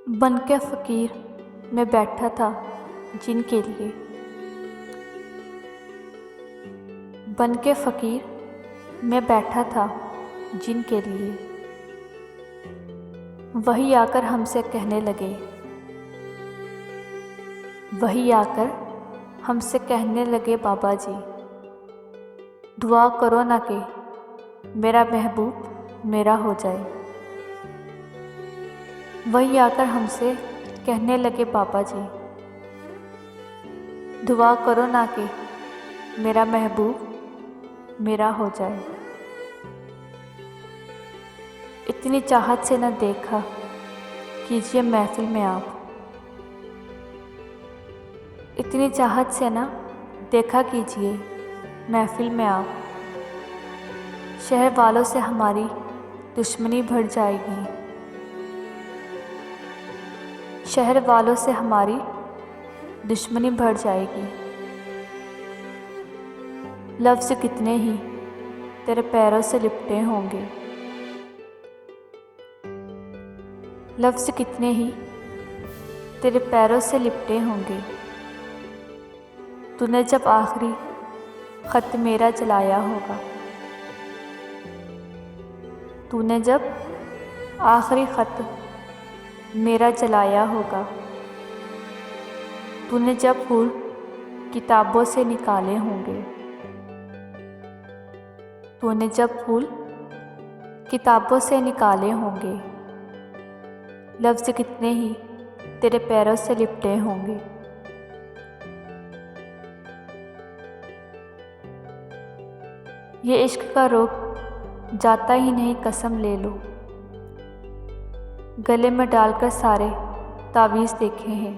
बन के फ़कीर मैं बैठा था जिनके लिए। बन के फ़कीर मैं बैठा था जिनके लिए। वही आकर हमसे कहने लगे, वही आकर हमसे कहने लगे, बाबा जी दुआ करो ना कि मेरा महबूब मेरा हो जाए। वही आकर हमसे कहने लगे, बाबा जी दुआ करो ना कि मेरा महबूब मेरा हो जाए। इतनी चाहत से न देखा कीजिए महफिल में आप, इतनी चाहत से न देखा कीजिए महफिल में आप। शहर वालों से हमारी दुश्मनी बढ़ जाएगी, शहर वालों से हमारी दुश्मनी बढ़ जाएगी। लफ्ज़ कितने ही तेरे पैरों से लिपटे होंगे, लफ्ज़ कितने ही तेरे पैरों से लिपटे होंगे। तूने जब आखिरी ख़त मेरा जलाया होगा, तूने जब आखिरी ख़त मेरा जलाया होगा। तूने जब फूल किताबों से निकाले होंगे, तूने जब फूल किताबों से निकाले होंगे। लफ्ज़ कितने ही तेरे पैरों से लिपटे होंगे। ये इश्क का रोग जाता ही नहीं, कसम ले लो। गले में डालकर सारे तावीज़ देखे हैं,